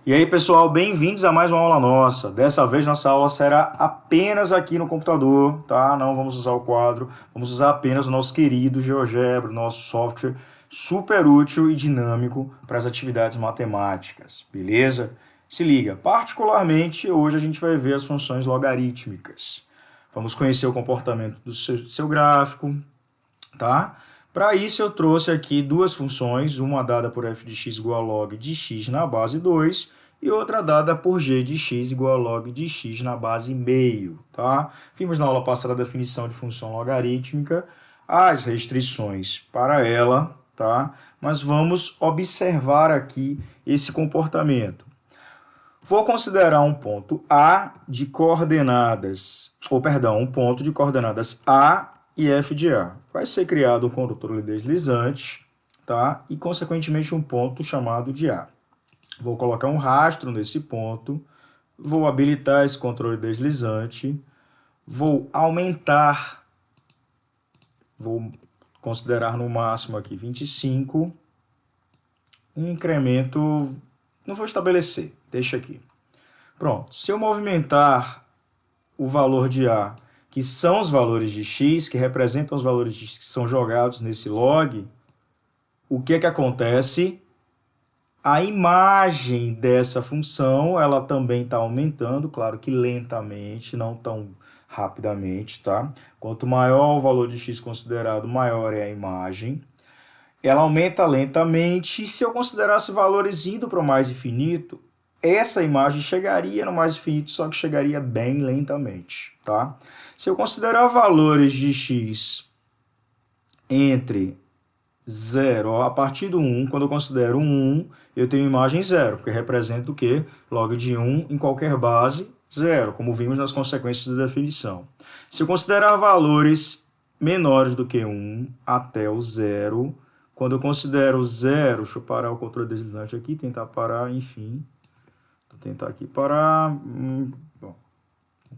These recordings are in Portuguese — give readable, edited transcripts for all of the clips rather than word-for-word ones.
E aí, pessoal, bem-vindos a mais uma aula nossa. Dessa vez, nossa aula será apenas aqui no computador, tá? Não vamos usar o quadro, vamos usar apenas o nosso querido GeoGebra, nosso software super útil e dinâmico para as atividades matemáticas, beleza? Se liga, particularmente hoje a gente vai ver as funções logarítmicas. Vamos conhecer o comportamento do seu gráfico, tá? Para isso eu trouxe aqui duas funções, uma dada por f de x igual a log de x na base 2 e outra dada por g de x igual a log de x na base meio, tá? Vimos na aula passada a definição de função logarítmica, as restrições para ela, tá? Mas vamos observar aqui esse comportamento. Vou considerar um ponto A de coordenadas, um ponto de coordenadas A e F de A. Vai ser criado um controle deslizante, tá? E, consequentemente, um ponto chamado de A. Vou colocar um rastro nesse ponto, vou habilitar esse controle deslizante, vou aumentar, vou considerar no máximo aqui 25, um incremento, não vou estabelecer, deixa aqui. Pronto, se eu movimentar o valor de A, que são os valores de x, que representam os valores de x que são jogados nesse log, o que acontece? A imagem dessa função, ela também está aumentando, claro que lentamente, não tão rapidamente, tá? Quanto maior o valor de x considerado, maior é a imagem. Ela aumenta lentamente, e se eu considerasse valores indo para o mais infinito, essa imagem chegaria no mais infinito, só que chegaria bem lentamente, tá? Se eu considerar valores de x entre 0, a partir do 1, quando eu considero 1, eu tenho imagem 0, porque representa o quê? Log de 1 em qualquer base, 0, como vimos nas consequências da definição. Se eu considerar valores menores do que 1 até o 0, quando eu considero 0, deixa eu parar o controle deslizante aqui, tentar parar, enfim. Vou tentar aqui parar. Bom,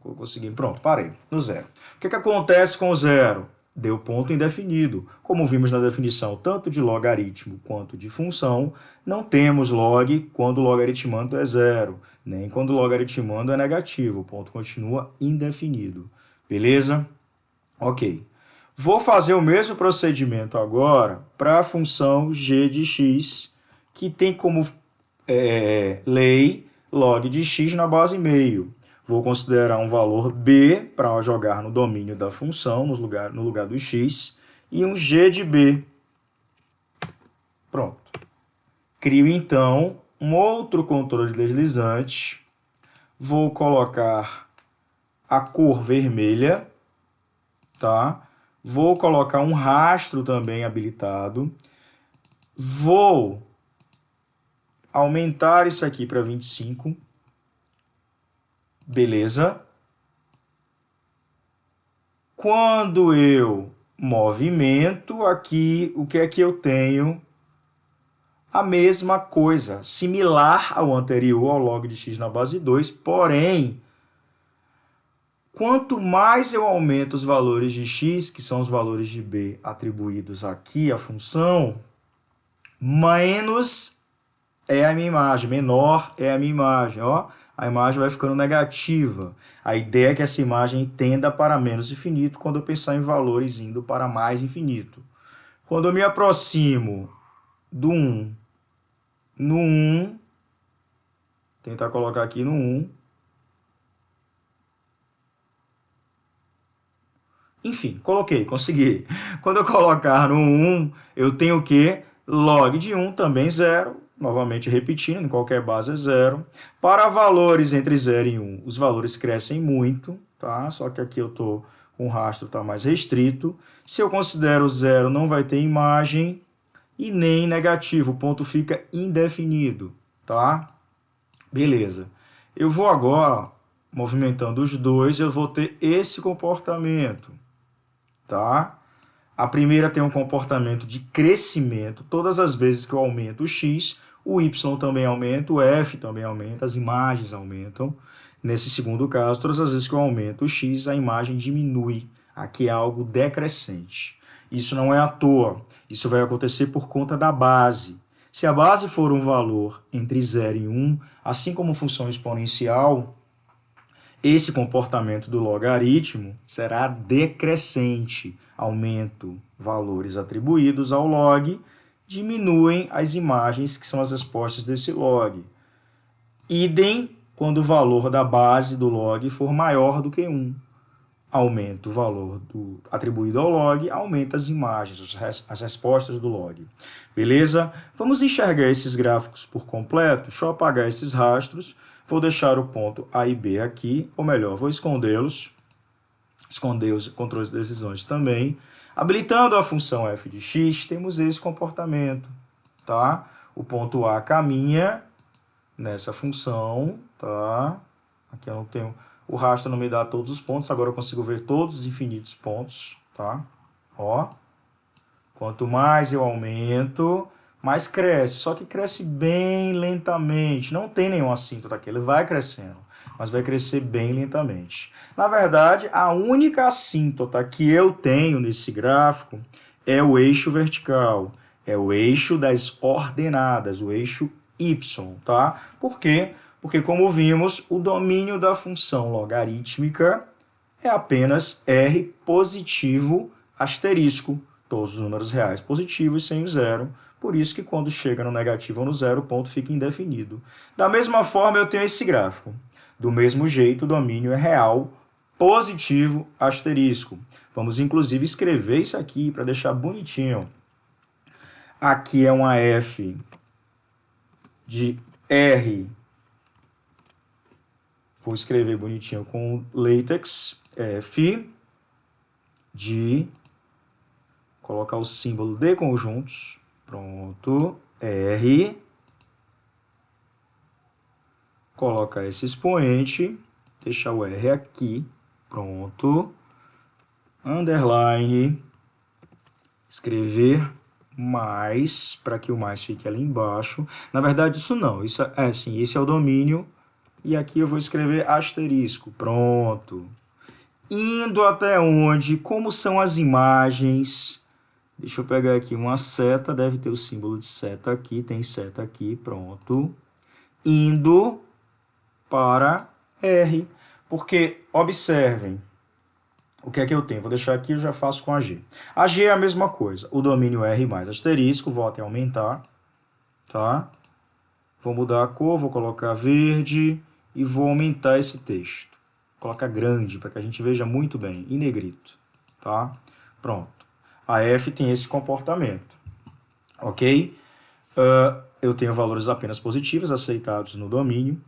não consegui. Pronto, parei no 0. O que acontece com o 0? Deu ponto indefinido. Como vimos na definição tanto de logaritmo quanto de função, não temos log quando o logaritmando é 0, nem quando o logaritmando é negativo. O ponto continua indefinido. Beleza? Ok. Vou fazer o mesmo procedimento agora para a função g de x, que tem como lei log de x na base meio. Vou considerar um valor b para jogar no domínio da função, no lugar do x, e um g de b. Pronto. Crio, então, um outro controle deslizante. Vou colocar a cor vermelha, tá? Vou colocar um rastro também habilitado. Vou aumentar isso aqui para 25. Beleza? Quando eu movimento aqui, o que é que eu tenho? A mesma coisa, similar ao anterior, ao log de x na base 2, porém, quanto mais eu aumento os valores de x, que são os valores de b atribuídos aqui à função, menos é a minha imagem, menor é a minha imagem, ó. A imagem vai ficando negativa. A ideia é que essa imagem tenda para menos infinito quando eu pensar em valores indo para mais infinito. Quando eu me aproximo do 1 no 1, tentar colocar aqui no 1. Enfim, coloquei, consegui. Quando eu colocar no 1, eu tenho o quê? Log de 1 também 0. Novamente repetindo, em qualquer base é 0. Para valores entre 0 e 1, os valores crescem muito, tá? Só que aqui eu estou com o rastro tá mais restrito. Se eu considero 0, não vai ter imagem e nem negativo, o ponto fica indefinido, tá? Beleza. Eu vou agora, movimentando os dois, eu vou ter esse comportamento, tá? A primeira tem um comportamento de crescimento. Todas as vezes que eu aumento o x, o y também aumenta, o f também aumenta, as imagens aumentam. Nesse segundo caso, todas as vezes que eu aumento o x, a imagem diminui. Aqui é algo decrescente. Isso não é à toa. Isso vai acontecer por conta da base. Se a base for um valor entre 0 e 1, assim como função exponencial, esse comportamento do logaritmo será decrescente. Aumento valores atribuídos ao log, diminuem as imagens que são as respostas desse log. Idem quando o valor da base do log for maior do que 1. Aumenta o valor atribuído ao log, aumenta as imagens, as respostas do log. Beleza? Vamos enxergar esses gráficos por completo. Deixa eu apagar esses rastros. Vou deixar o ponto A e B aqui, ou melhor, vou escondê-los. Esconder os controles de decisões também. Habilitando a função f de x, temos esse comportamento. Tá? O ponto A caminha nessa função. Tá? Aqui eu não tenho... O rastro não me dá todos os pontos, agora eu consigo ver todos os infinitos pontos, tá? Ó. Quanto mais eu aumento, mais cresce, só que cresce bem lentamente. Não tem nenhum assíntota aqui, ele vai crescendo, mas vai crescer bem lentamente. Na verdade, a única assíntota que eu tenho nesse gráfico é o eixo vertical, é o eixo das ordenadas, o eixo y, tá? Por quê? Porque, como vimos, o domínio da função logarítmica é apenas r positivo asterisco, todos os números reais positivos sem o zero, por isso que quando chega no negativo ou no zero, o ponto fica indefinido. Da mesma forma, eu tenho esse gráfico. Do mesmo jeito, o domínio é real positivo asterisco. Vamos, inclusive, escrever isso aqui para deixar bonitinho. Aqui é uma f de r. Vou escrever bonitinho com LaTeX, F de, colocar o símbolo de conjuntos, pronto, R, colocar esse expoente, deixar o R aqui, pronto, underline, escrever mais, para que o mais fique ali embaixo. Na verdade, isso não, isso sim, esse é o domínio. E aqui eu vou escrever asterisco. Pronto. Indo até onde? Como são as imagens? Deixa eu pegar aqui uma seta. Deve ter o símbolo de seta aqui. Tem seta aqui. Pronto. Indo para R. Porque, observem. O que é que eu tenho? Vou deixar aqui, eu já faço com a G. A G é a mesma coisa. O domínio R mais asterisco. Vou até aumentar. Tá? Vou mudar a cor. Vou colocar verde. E vou aumentar esse texto. Vou colocar grande, para que a gente veja muito bem, em negrito. Tá? Pronto. A F tem esse comportamento. Ok? Eu tenho valores apenas positivos, aceitados no domínio,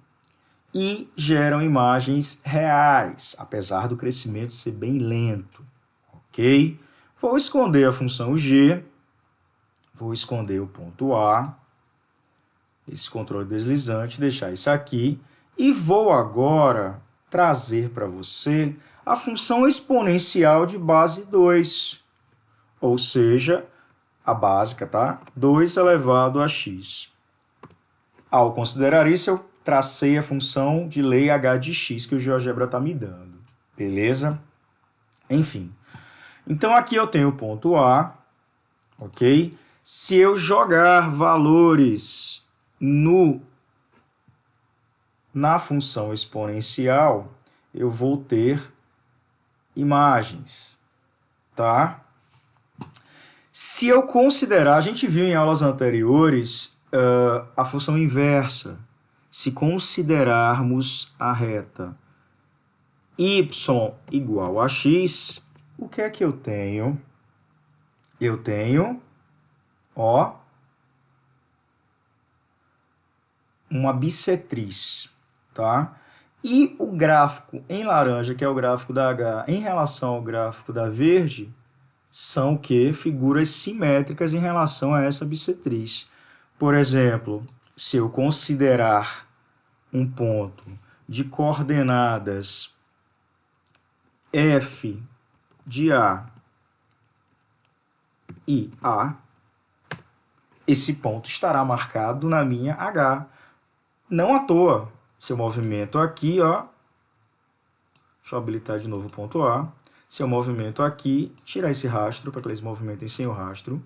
e geram imagens reais, apesar do crescimento ser bem lento. Ok? Vou esconder a função G, vou esconder o ponto A, esse controle deslizante, deixar isso aqui, e vou agora trazer para você a função exponencial de base 2, ou seja, a básica, tá? 2 elevado a x. Ao considerar isso, eu tracei a função de lei h de x que o GeoGebra está me dando, beleza? Enfim, então aqui eu tenho o ponto A, ok? Se eu jogar valores na função exponencial, eu vou ter imagens, tá? Se eu considerar, a gente viu em aulas anteriores a função inversa. Se considerarmos a reta y igual a x, o que é que eu tenho? Eu tenho, ó, uma bissetriz, tá? E o gráfico em laranja, que é o gráfico da H, em relação ao gráfico da verde, são o quê? Figuras simétricas em relação a essa bissetriz. Por exemplo, se eu considerar um ponto de coordenadas f de A e A, esse ponto estará marcado na minha H. Não à toa. Se eu movimento aqui, ó, deixa eu habilitar de novo o ponto A. Se eu movimento aqui, tirar esse rastro, para que eles movimentem sem o rastro.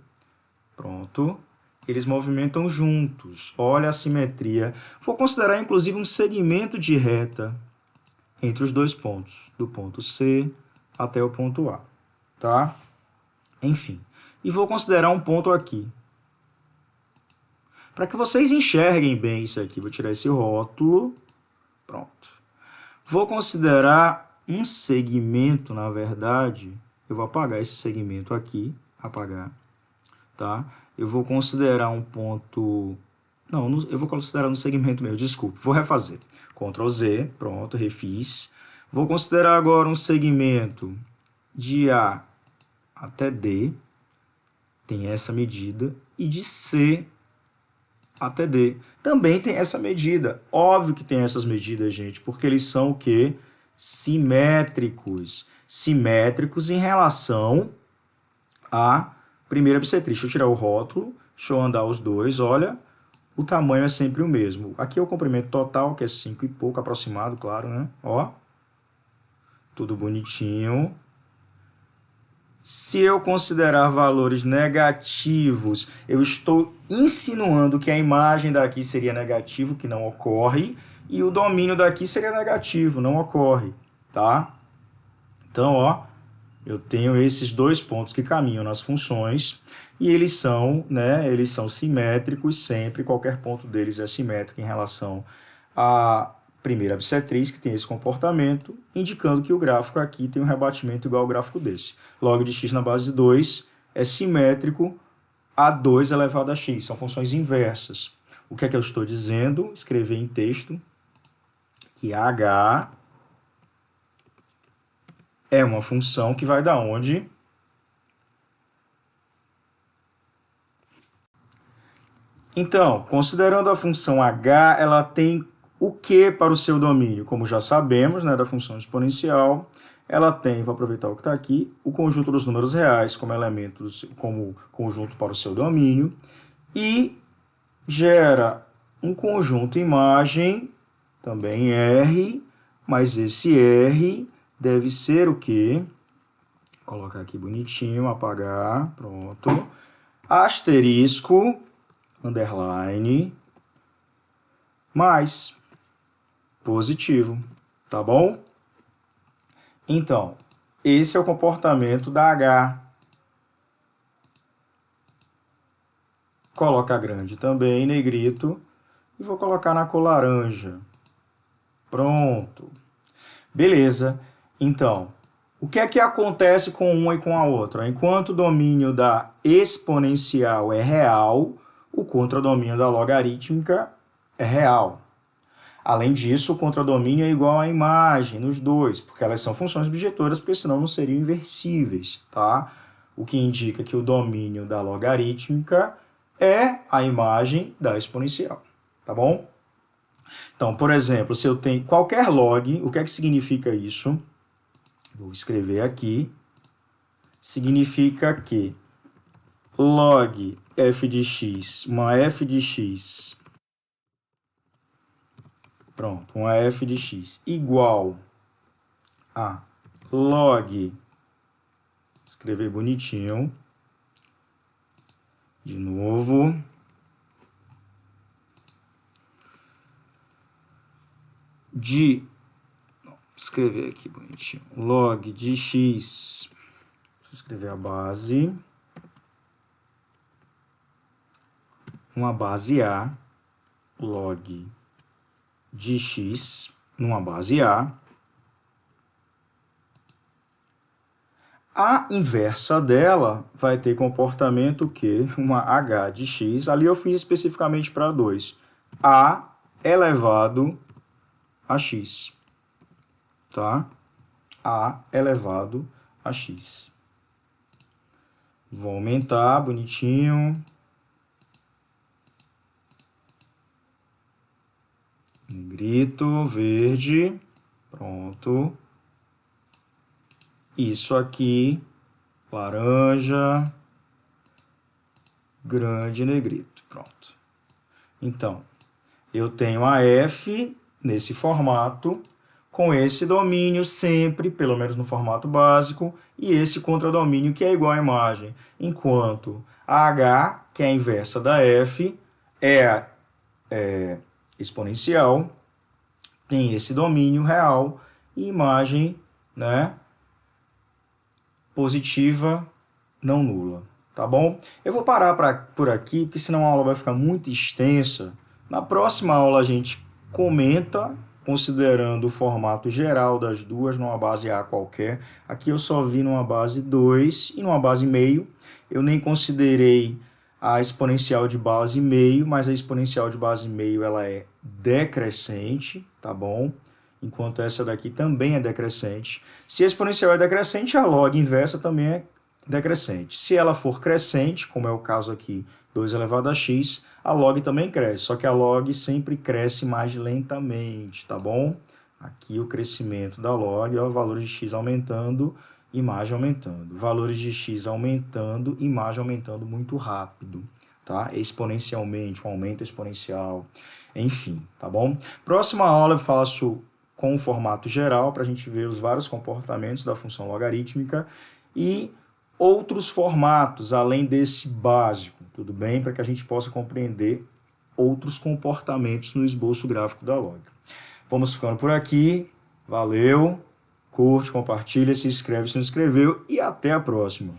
Pronto. eles movimentam juntos. Olha a simetria. Vou considerar, inclusive, um segmento de reta entre os dois pontos, do ponto C até o ponto A, tá? Enfim, e vou considerar um ponto aqui. Para que vocês enxerguem bem isso aqui, vou tirar esse rótulo. Pronto. Vou considerar um segmento, na verdade, eu vou apagar esse segmento aqui, apagar, tá? Eu vou considerar um ponto... Não, eu vou considerar no segmento mesmo, desculpe, vou refazer. Ctrl Z, pronto, refiz. Vou considerar agora um segmento de A até D, tem essa medida, e de C até D também tem essa medida. Óbvio que tem essas medidas, gente, porque eles são o quê? Simétricos. Simétricos em relação à primeira bissetriz. Deixa eu tirar o rótulo, deixa eu andar os dois, olha, o tamanho é sempre o mesmo. Aqui é o comprimento total, que é 5 e pouco, aproximado, claro, né? Ó, tudo bonitinho. Se eu considerar valores negativos, eu estou insinuando que a imagem daqui seria negativo, que não ocorre, e o domínio daqui seria negativo, não ocorre, tá? Então, ó, eu tenho esses dois pontos que caminham nas funções, e eles são, né, eles são simétricos sempre, qualquer ponto deles é simétrico em relação a primeira bissetriz, que tem esse comportamento, indicando que o gráfico aqui tem um rebatimento igual ao gráfico desse. Log de x na base de 2 é simétrico a 2 elevado a x. São funções inversas. O que é que eu estou dizendo? Escrever em texto que h é uma função que vai da onde? Então, considerando a função h, ela tem o que para o seu domínio? Como já sabemos, né, da função exponencial, ela tem, vou aproveitar o que está aqui, o conjunto dos números reais como elementos, como conjunto para o seu domínio, e gera um conjunto imagem, também R, mas esse R deve ser o quê? Vou colocar aqui bonitinho, apagar, pronto. Asterisco, underline, mais positivo, tá bom? Então, esse é o comportamento da H. Coloca grande também, negrito, e vou colocar na cor laranja. Pronto. Beleza. Então, o que é que acontece com uma e com a outra? Enquanto o domínio da exponencial é real, o contradomínio da logarítmica é real. Além disso, o contradomínio é igual à imagem nos dois, porque elas são funções bijetoras, porque senão não seriam inversíveis, tá? O que indica que o domínio da logarítmica é a imagem da exponencial, tá bom? Então, por exemplo, se eu tenho qualquer log, o que é que significa isso? Vou escrever aqui. Significa que log f de x, uma f de x, pronto, uma f de x igual a log, escrever bonitinho, de novo, escrever aqui bonitinho, log de x, vou escrever a base, uma base A, log de x numa base A. A inversa dela vai ter comportamento que uma h de x, ali eu fiz especificamente para 2, a elevado a x, tá? A elevado a x. Vou aumentar, bonitinho. Negrito, verde, pronto. Isso aqui, laranja, grande, negrito, pronto. Então, eu tenho a f nesse formato, com esse domínio sempre, pelo menos no formato básico, e esse contradomínio que é igual à imagem, enquanto a h que é a inversa da f, é exponencial, tem esse domínio real e imagem, né, positiva não nula, tá bom? Eu vou parar por aqui, porque senão a aula vai ficar muito extensa. Na próxima aula a gente comenta, considerando o formato geral das duas numa base A qualquer. Aqui eu só vi numa base 2 e numa base meio. Eu nem considerei a exponencial de base meio, mas a exponencial de base meio ela é decrescente, tá bom? Enquanto essa daqui também é decrescente. Se a exponencial é decrescente, a log inversa também é decrescente. Se ela for crescente, como é o caso aqui, 2 elevado a x, a log também cresce, só que a log sempre cresce mais lentamente, tá bom? Aqui o crescimento da log, ó, valores de x aumentando, imagem aumentando. Valores de x aumentando, imagem aumentando muito rápido, tá? Exponencialmente, um aumento exponencial, enfim, tá bom? Próxima aula eu faço com o formato geral, para a gente ver os vários comportamentos da função logarítmica e outros formatos, além desse básico, tudo bem? Para que a gente possa compreender outros comportamentos no esboço gráfico da log. Vamos ficando por aqui. Valeu, curte, compartilha, se inscreve se não inscreveu e até a próxima.